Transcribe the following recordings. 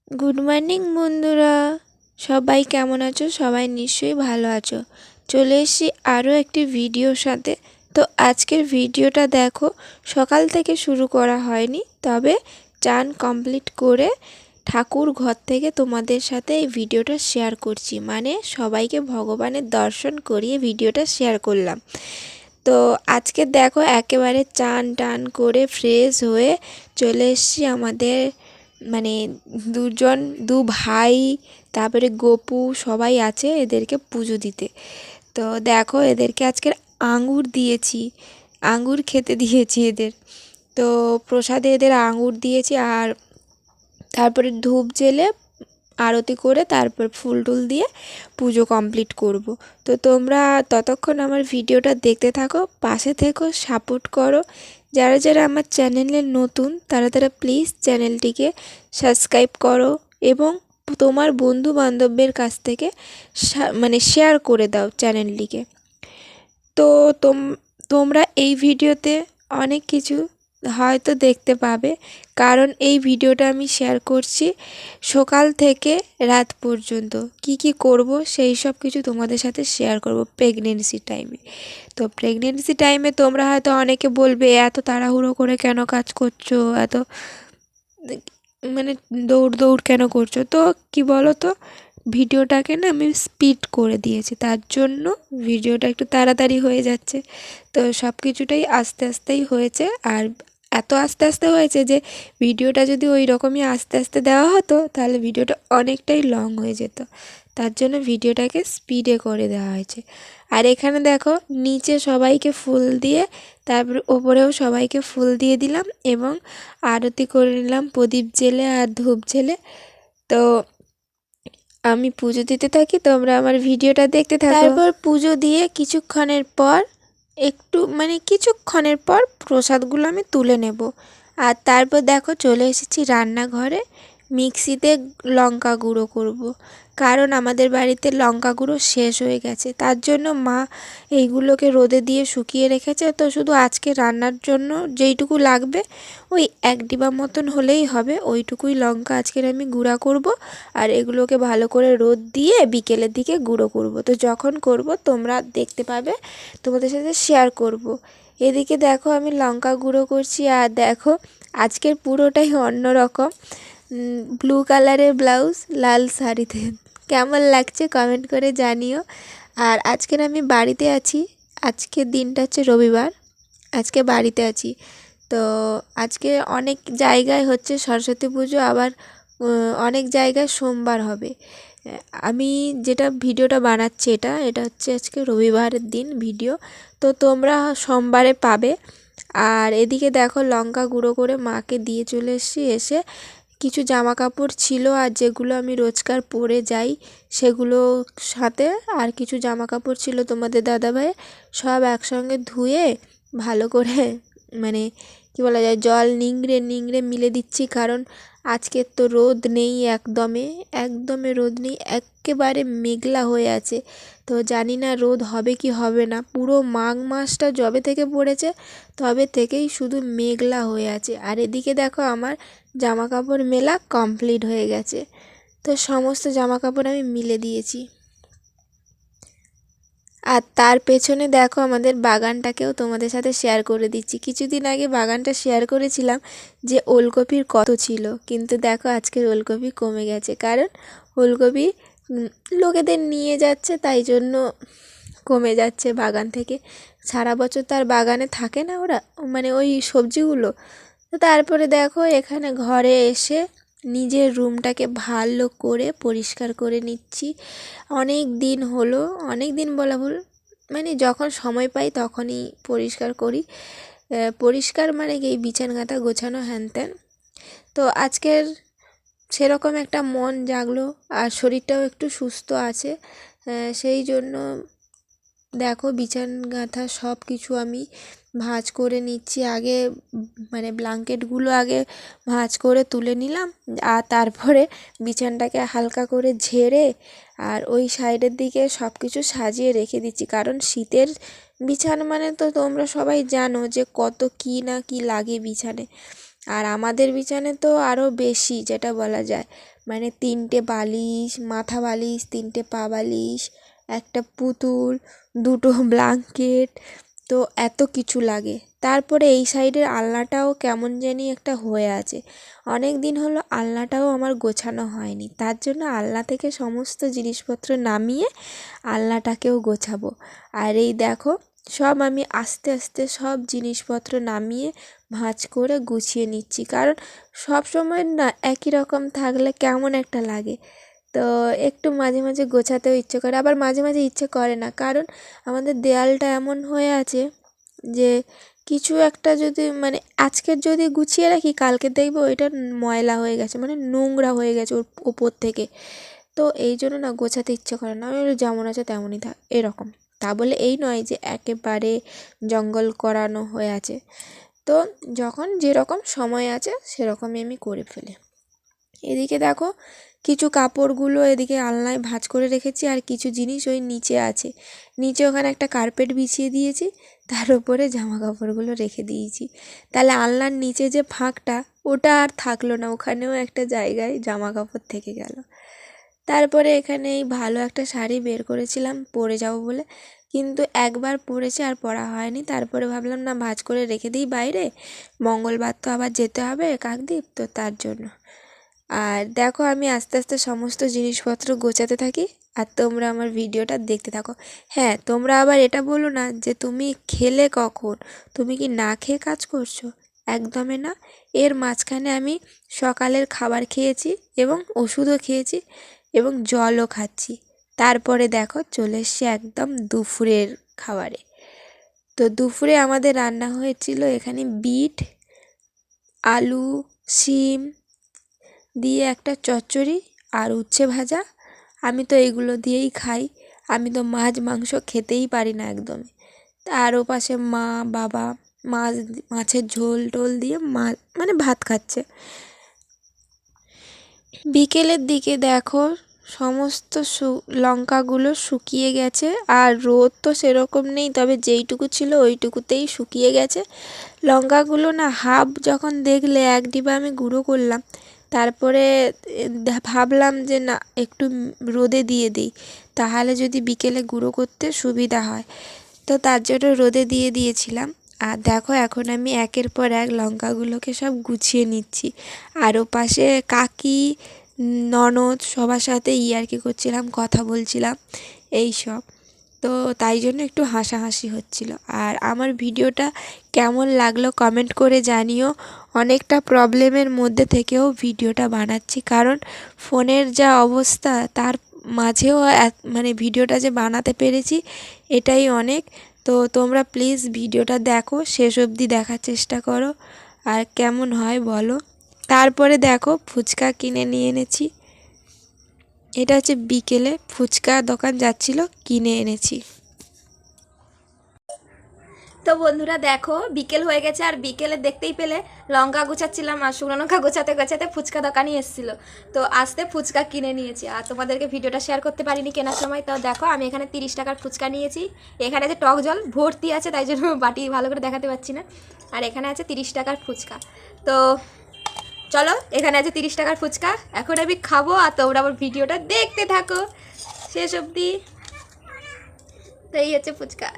Good morning বন্ধুরা, সবাই কেমন আছো? সবাই নিশ্চয়ই ভালো আছো। চলে এসেছি আরও একটি ভিডিওর সাথে। তো আজকের ভিডিওটা দেখো, সকাল থেকে শুরু করা হয়নি, তবে চান কমপ্লিট করে ঠাকুর ঘর থেকে তোমাদের সাথে এই ভিডিওটা শেয়ার করছি, মানে সবাইকে ভগবানের দর্শন করিয়ে ভিডিওটা শেয়ার করলাম। তো আজকে দেখো একেবারে চান টান করে ফ্রেশ হয়ে চলে এসেছি আমাদের, মানে দু ভাই, তারপরে গপু সবাই আছে এদেরকে পুজো দিতে। তো দেখো এদেরকে আজকের আঙুর দিয়েছি, আঙুর খেতে দিয়েছি এদের। তো প্রসাদে এদের আঙুর দিয়েছি, আর তারপরে ধূপ জ্বেলে আরতি করে তারপর ফুল টুল দিয়ে পুজো কমপ্লিট করব। তো তোমরা ততক্ষণ আমার ভিডিওটা দেখতে থাকো, পাশে থেকো, সাপোর্ট করো। যারা যারা আমার চ্যানেলে নতুন তারা তারা প্লিজ চ্যানেলটিকে সাবস্ক্রাইব করো এবং তোমার বন্ধু বান্ধবদের কাছ থেকে মানে শেয়ার করে দাও চ্যানেলটিকে। তো তোমরা এই ভিডিওতে অনেক কিছু হয়তো দেখতে পাবে, কারণ এই ভিডিওটা আমি শেয়ার করছি সকাল থেকে রাত পর্যন্ত কি কি করব সেই সব কিছু তোমাদের সাথে শেয়ার করব প্রেগনেন্সি টাইমে। তো প্রেগনেন্সি টাইমে তোমরা হয়তো অনেকে বলবে এত তাড়াহুড়ো করে কেন কাজ করছো, এত মানে দৌড় দৌড় কেন করছো। তো কি বলো তো, ভিডিওটাকে না আমি স্পিড করে দিয়েছি, তার জন্য ভিডিওটা একটু তাড়াতাড়ি হয়ে যাচ্ছে। তো সব কিছুটাই আস্তে আস্তেই হয়েছে, আর এত আস্তে আস্তে হয়েছে যে ভিডিওটা যদি ওই রকমই আস্তে আস্তে দেওয়া হতো তাহলে ভিডিওটা অনেকটাই লং হয়ে যেত। তার জন্য ভিডিওটাকে স্পিডে করে দেওয়া হয়েছে। আর এখানে দেখো নিচে সবাইকে ফুল দিয়ে, তারপরে ওপরেও সবাইকে ফুল দিয়ে দিলাম এবং আরতি করে নিলাম প্রদীপ জেলে আর ধূপ জেলে। তো আমি পুজো দিতে থাকি, তোমরা আমার ভিডিওটা দেখতে থাকো। তারপর পুজো দিয়ে কিছুক্ষণের পর প্রসাদগুলো আমি তুলে নেব। আর তারপর দেখো চলে এসেছি রান্নাঘরে, মিক্সিতে লঙ্কা গুঁড়ো করব। কারণ আমাদের বাড়িতে লঙ্কা গুঁড়ো শেষ হয়ে গেছে, তার জন্য মা এইগুলোকে রোদে দিয়ে শুকিয়ে রেখেছে। তো শুধু আজকে রান্নার জন্য যেইটুকু লাগবে ওই 1 ডিবা মতন হলেই হবে, ওইটুকুই লঙ্কা আজকের আমি গুঁড়া করব। আর এগুলোকে ভালো করে রোদ দিয়ে বিকেলের দিকে গুঁড়ো করব। তো যখন করব তোমরা দেখতে পাবে, তোমাদের সাথে শেয়ার করব। এদিকে দেখো আমি লঙ্কা গুঁড়ো করছি, আর দেখো আজকের পুরোটাই অন্যরকম, ব্লু কালারের ব্লাউজ, লাল শাড়িতে। কেমন লাগছে কমেন্ট করে জানিও। আর আজকের আমি বাড়িতে আছি, আজকের দিনটা হচ্ছে রবিবার, আজকে বাড়িতে আছি। তো আজকে অনেক জায়গায় হচ্ছে সরস্বতী পুজো, আবার অনেক জায়গায় সোমবার হবে। আমি যেটা ভিডিওটা বানাচ্ছি এটা হচ্ছে আজকে রবিবারের দিন ভিডিও, তো তোমরা সোমবারে পাবে। আর এদিকে দেখো লঙ্কা গুঁড়ো করে মাকে দিয়ে চলে এসেছি। এসে কিছু জামা কাপড় ছিল আর যেগুলো আমি রোজকার পরে যাই সেগুলো, সাথে আর কিছু জামা কাপড় ছিল তোমাদের দাদাভাইয়ের, সব একসঙ্গে ধুয়ে ভালো করে মানে কি বলা যায়, জল নিংড়ে নিংড়ে মিলে দিচ্ছি। কারণ আজকের তো রোদ নেই, একদমে রোদ নেই, একেবারে মেঘলা হয়ে আছে। তো জানি না রোদ হবে কি হবে না। পুরো মাঘ মাসটা যবে থেকে পড়েছে তবে থেকেই শুধু মেঘলা হয়ে আছে। আর এদিকে দেখো আমার জামা কাপড় মেলা কমপ্লিট হয়ে গেছে। তো সমস্ত জামা কাপড় আমি মিলে দিয়েছি। আর তার পেছনে দেখো আমাদের বাগানটাকেও তোমাদের সাথে শেয়ার করে দিচ্ছি। কিছুদিন আগে বাগানটা শেয়ার করেছিলাম যে ওলকপির কত ছিল, কিন্তু দেখো আজকের ওলকপি কমে গেছে, কারণ ওলকপি লোকেদের নিয়ে যাচ্ছে, তাই জন্য কমে যাচ্ছে বাগান থেকে। সারা বছর তার বাগানে থাকে না ওরা, মানে ওই সবজিগুলো। তো তারপরে দেখো এখানে ঘরে এসে নিজের রুমটাকে ভালো করে পরিষ্কার করে নিচ্ছি। অনেক দিন হলো, অনেক দিন বলা ভুল, মানে যখন সময় পাই তখনই পরিষ্কার করি। পরিষ্কার মানে কি বিছানা গাঁথা গোছানো হ্যান ত্যান। তো আজকের সেরকম একটা মন জাগলো, আর শরীরটাও একটু সুস্থ আছে, সেই জন্য দেখো বিছান গাঁথা সব কিছু আমি ভাঁজ করে নিচ্ছি। আগে মানে ব্ল্যাঙ্কেটগুলো আগে ভাঁজ করে তুলে নিলাম, আর তারপরে বিছানটাকে হালকা করে ঝেড়ে আর ওই সাইডের দিকে সব কিছু সাজিয়ে রেখে দিচ্ছি। কারণ শীতের বিছানা মানে তো তোমরা সবাই জানো যে কত কী না কী লাগে বিছানে। আর আমাদের বিছানে তো আরও বেশি, যেটা বলা যায়, মানে 3টে বালিশ, মাথা বালিশ, 3টে পা বালিশ, একটা পুতুল, 2টো ব্ল্যাঙ্কেট, তো এত কিছু লাগে। তারপরে এই সাইডের আলনাটাও কেমন জানি একটা হয়ে আছে, অনেক দিন হলো আলনাটাও আমার গোছানো হয়নি, তার জন্য আলনা থেকে সমস্ত জিনিসপত্র নামিয়ে আলনাটাকেও গোছাবো। আর এই দেখো, সব আমি আস্তে আস্তে সব জিনিসপত্র নামিয়ে ভাঁজ করে গুছিয়ে নিচ্ছি, কারণ সব সময় না একই রকম থাকলে কেমন একটা লাগে। তো একটু মাঝে মাঝে গোছাতেও ইচ্ছে করে, আবার মাঝে মাঝে ইচ্ছে করে না, কারণ আমাদের দেয়ালটা এমন হয়ে আছে যে কিছু একটা যদি মানে আজকের যদি গুছিয়ে রাখি, কালকে দেখবো ওইটা ময়লা হয়ে গেছে, মানে নোংরা হয়ে গেছে ওর ওপর থেকে। তো এই জন্য না গোছাতে ইচ্ছে করে না, আমি যেমন আছে তেমনই থাক এরকম। তা বলে এই নয় যে একেবারে জঙ্গল করানো হয়ে আছে, তো যখন যেরকম সময় আছে সেরকমই আমি করে ফেলি। এদিকে দেখো, কিছু কাপড়গুলো এদিকে আলনায় ভাঁজ করে রেখেছি, আর কিছু জিনিস ওই নিচে আছে, নিচে ওখানে একটা কার্পেট বিছিয়ে দিয়েছি, তার উপরে জামা কাপড়গুলো রেখে দিয়েছি। তাহলে আলনার নিচে যে ফাঁকটা, ওটা আর থাকলো না, ওখানেও একটা জায়গায় জামা কাপড় থেকে গেল। তারপরে এখানে এই ভালো একটা শাড়ি বের করেছিলাম পরে যাব বলে, কিন্তু একবার পরেছে আর পরা হয়নি। তারপরে ভাবলাম না, ভাঁজ করে রেখে দিই বাইরে, মঙ্গলবার তো আবার যেতে হবে কাকদ্বীপ, তো তার জন্য। আর দেখো, আমি আস্তে আস্তে সমস্ত জিনিসপত্র গোছাতে থাকি, আর তোমরা আমার ভিডিওটা দেখতে থাকো। হ্যাঁ, তোমরা আবার এটা বলো না যে তুমি খেলে কখন, তুমি কি না খেয়ে কাজ করছো? একদমই না। এর মাঝখানে আমি সকালের খাবার খেয়েছি এবং ওষুধও খেয়েছি এবং জলও খাচ্ছি। তারপরে দেখো চলে এসছি একদম দুপুরের খাবারে। তো দুপুরে আমাদের রান্না হয়েছিল এখানে বিট, আলু, শিম দিয়ে একটা চচ্চড়ি আর উচ্ছে ভাজা। আমি তো এইগুলো দিয়েই খাই, আমি তো মাছ মাংস খেতেই পারি না একদমই। আর ওপাশে মা বাবা মাছের ঝোল টোল দিয়ে মানে ভাত খাচ্ছে। বিকেলের দিকে দেখো, সমস্ত লঙ্কাগুলো শুকিয়ে গেছে, আর রোদ তো সেরকম নেই, তবে যেইটুকু ছিল ওইটুকুতেই শুকিয়ে গেছে। লঙ্কাগুলো না হাফ যখন দেখলে, এক ডিবা আমি গুঁড়ো করলাম, তারপরে ভাবলাম যে না, একটু রোদে দিয়ে দিই, তাহলে যদি বিকেলে গুঁড়ো করতে সুবিধা হয়, তো তার জন্য রোদে দিয়ে দিয়েছিলাম। আর দেখো, এখন আমি একের পর এক লঙ্কাগুলোকে সব গুছিয়ে নিচ্ছি, আর ওপাশে কাকি, ননদ সবার সাথে ইয়ার্কি করছিলাম, কথা বলছিলাম এই সব। তো তাই জন্য একটু হাসাহাসি হচ্ছিল। আর আমার ভিডিওটা কেমন লাগলো কমেন্ট করে জানিও। অনেকটা প্রবলেমের মধ্যে থেকেও ভিডিওটা বানাচ্ছি, কারণ ফোনের যা অবস্থা, তার মাঝেও মানে ভিডিওটা যে বানাতে পেরেছি এটাই অনেক। তো তোমরা প্লিজ ভিডিওটা দেখো, শেষ অবধি দেখার চেষ্টা করো, আর কেমন হয় বলো। তারপরে দেখো, ফুচকা কিনে নিয়ে এনেছি। এটা হচ্ছে বিকেলে ফুচকা দোকান যাচ্ছিল, কিনে এনেছি। তো বন্ধুরা দেখো, বিকেল হয়ে গেছে, আর বিকেলে দেখতেই পেলে লঙ্কা গোছাচ্ছিলাম, আর শুকনো লঙ্কা গোছাতে গোছাতে ফুচকা দোকানই এসেছিল। তো আসতে ফুচকা কিনে নিয়েছি, আর তোমাদেরকে ভিডিওটা শেয়ার করতে পারিনি কেনার সময়। তো দেখো, আমি এখানে 30 টাকার ফুচকা নিয়েছি। এখানে যে টক জল ভর্তি আছে, তাই জন্য বাটি ভালো করে দেখাতে পারছি না। আর এখানে আছে 30 টাকার ফুচকা। তো চলো, এখানে আছে 30 টাকার ফুচকা, এখন আমি খাবো, আর তোমরা আমার ভিডিওটা দেখতে থাকো শেষ অবধি। তো এই হচ্ছে ফুচকা।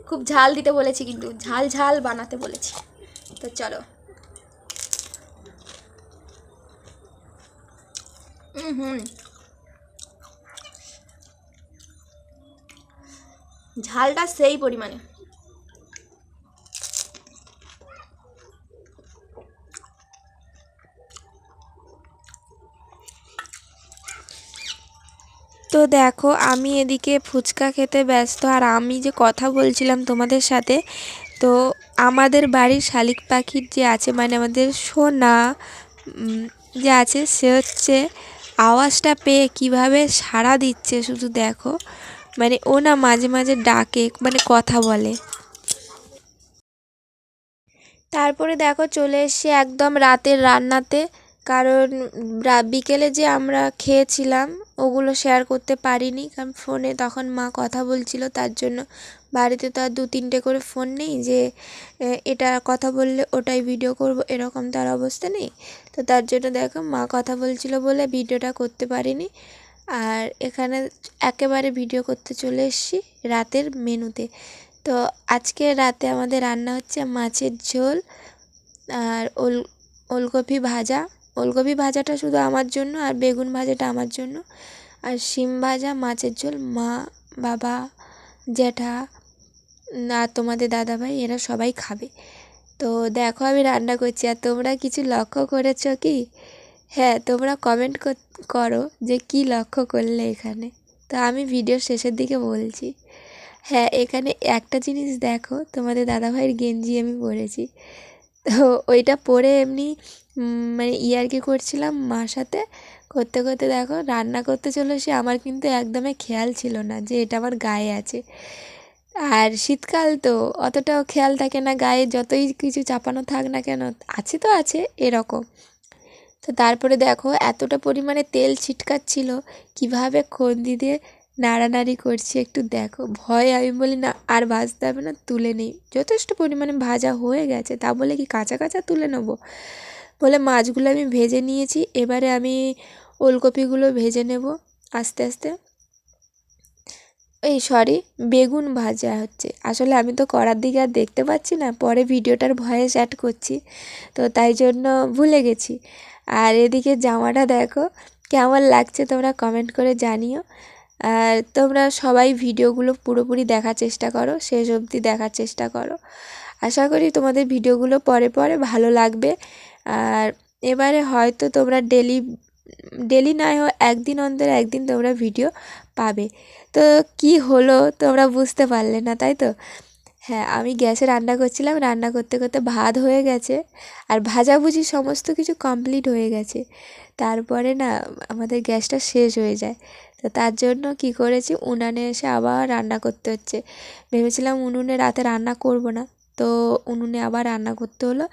খুব ঝাল দিতে বলেছি, কিন্তু ঝাল ঝাল বানাতে বলেছি। তো চলো। হুম, ঝালটা সেই পরিমাণে। তো দেখো, আমি এদিকে ফুচকা খেতে ব্যস্ত, আর আমি যে কথা বলছিলাম তোমাদের সাথে, তো আমাদের বাড়ির শালিক পাখির যে আছে, মানে আমাদের সোনা যে আছে, সে হচ্ছে আওয়াজটা পেয়ে কিভাবে সাড়া দিচ্ছে শুধু দেখো। মানে ও না মাঝে মাঝে ডাকে, মানে কথা বলে। তারপরে দেখো চলে এসেছি একদম রাতের রান্নাতে। কারণ বিকেলে যে আমরা খেয়েছিলাম ওগুলো শেয়ার করতে পারিনি, কারণ ফোনে তখন মা কথা বলছিল, তার জন্য বাড়িতে তো আর 2-3টে করে ফোন নেই যে এটা কথা বললে ওটাই ভিডিও করব, এরকম তার অবস্থা নেই। তো তার জন্য দেখো মা কথা বলছিল বলে ভিডিওটা করতে পারিনি। আর এখানে একেবারে ভিডিও করতে চলে এসেছি রাতের মেনুতে। তো আজকে রাতে আমাদের রান্না হচ্ছে মাছের ঝোল আর ওলকপি ভাজা। ওলকপি ভাজাটা শুধু আমার জন্য, আর বেগুন ভাজাটা আমার জন্য, আর শিম ভাজা, মাছের ঝোল মা, বাবা, জ্যাঠা আর তোমাদের দাদাভাই এরা সবাই খাবে। তো দেখো আমি রান্না করছি, আর তোমরা কিছু লক্ষ্য করেছো কি? হ্যাঁ, তোমরা কমেন্ট করো যে কি লক্ষ্য করলে এখানে। তো আমি ভিডিওর শেষের দিকে বলছি। হ্যাঁ, এখানে একটা জিনিস দেখো, তোমাদের দাদাভাইয়ের গেঞ্জি আমি পরেছি। তো ওইটা পরে এমনি মানে ইয়ার্কি করছিলাম মার সাথে, করতে করতে দেখো রান্না করতে চলে এসে আমার কিন্তু একদমই খেয়াল ছিল না যে এটা আমার গায়ে আছে। আর শীতকাল তো অতটাও খেয়াল থাকে না, গায়ে যতই কিছু চাপানো থাক না কেন, আছে তো আছে এরকম। তো তারপরে দেখো এতটা পরিমাণে তেল ছিটকাচ্ছিল, কীভাবে খন্তি দিয়ে নাড়ানাড়ি করছি একটু দেখো। ভয়ে আমি বলি না আর ভাজতে হবে না, তুলে নেই। যথেষ্ট পরিমাণে ভাজা হয়ে গেছে, তা বলে কি কাঁচা কাঁচা তুলে নেবো? বলে মাছগুলো আমি ভেজে নিয়েছি, এবারে আমি ওলকপিগুলো ভেজে নেব আস্তে আস্তে। সরি, বেগুন ভাজা হচ্ছে। আসলে আমি তো কড়ার দিকে আর দেখতে পাচ্ছি না, পরে ভিডিওটার ভয়েস অ্যাড করছি, তো তাই জন্য ভুলে গেছি। আর এদিকে জামাটা দেখো কেমন লাগছে তোমরা কমেন্ট করে জানিও। আর তোমরা সবাই ভিডিওগুলো পুরোপুরি দেখার চেষ্টা করো, শেষ অবধি দেখার চেষ্টা করো। আশা করি তোমাদের ভিডিওগুলো পরে পরে ভালো লাগবে। আর এবারে হয়তো তোমরা ডেলি নয় একদিন অন্তর একদিন তোমরা ভিডিও পাবে। তো কি হলো তোমরা বুঝতে পারলে না, তাই তো? হ্যাঁ, আমি গ্যাসে রান্না করছিলাম, রান্না করতে করতে ভাত হয়ে গেছে আর ভাজাভুজি সমস্ত কিছু কমপ্লিট হয়ে গেছে। তারপরে না আমাদের গ্যাসটা শেষ হয়ে যায়। তো তার জন্য কি করেছি, উনানে এসে আবার রান্না করতে হচ্ছে। ভেবেছিলাম উনুনে রাতে রান্না করব না, তো উনুনে আবার রান্না করতে হলো।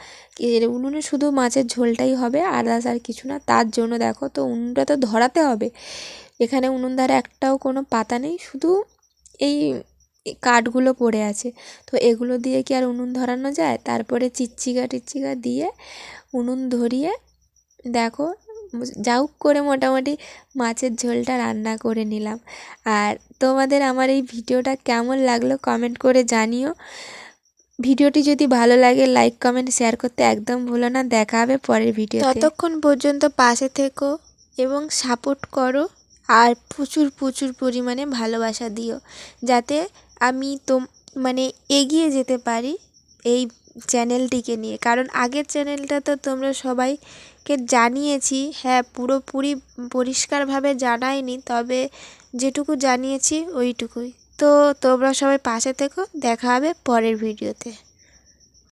উনুনে শুধু মাছের ঝোলটাই হবে, আদার্স আর কিছু না। তার জন্য দেখো, তো উনুনটা তো ধরাতে হবে। এখানে উনুন ধারে একটাও কোনো পাতা নেই, শুধু এই কাঠগুলো পড়ে আছে। তো এগুলো দিয়ে কি আর উনুন ধরানো যায়? তারপরে চিচ্চিকা দিয়ে উনুন ধরিয়ে দেখো যাও করে মোটামুটি মাছের ঝোলটা রান্না করে নিলাম। আর তোমাদের আমার এই ভিডিওটা কেমন লাগলো কমেন্ট করে জানিও। ভিডিওটি যদি ভালো লাগে লাইক কমেন্ট শেয়ার করতে একদম ভুলো না। দেখা হবে পরের ভিডিওতে। ততক্ষণ পর্যন্ত পাশে থেকো এবং সাপোর্ট করো, আর প্রচুর প্রচুর পরিমাণে ভালোবাসা দিও, যাতে আমি মানে এগিয়ে যেতে পারি এই চ্যানেলটিকে নিয়ে। কারণ আগের চ্যানেলটা তো তোমরা সবাইকে জানিয়েছি, হ্যাঁ পুরোপুরি পরিষ্কারভাবে জানাইনি, তবে যেটুকু জানিয়েছি ওইটুকুই। তো তোমরা সবাই পাশে থেকো, দেখা হবে পরের ভিডিওতে।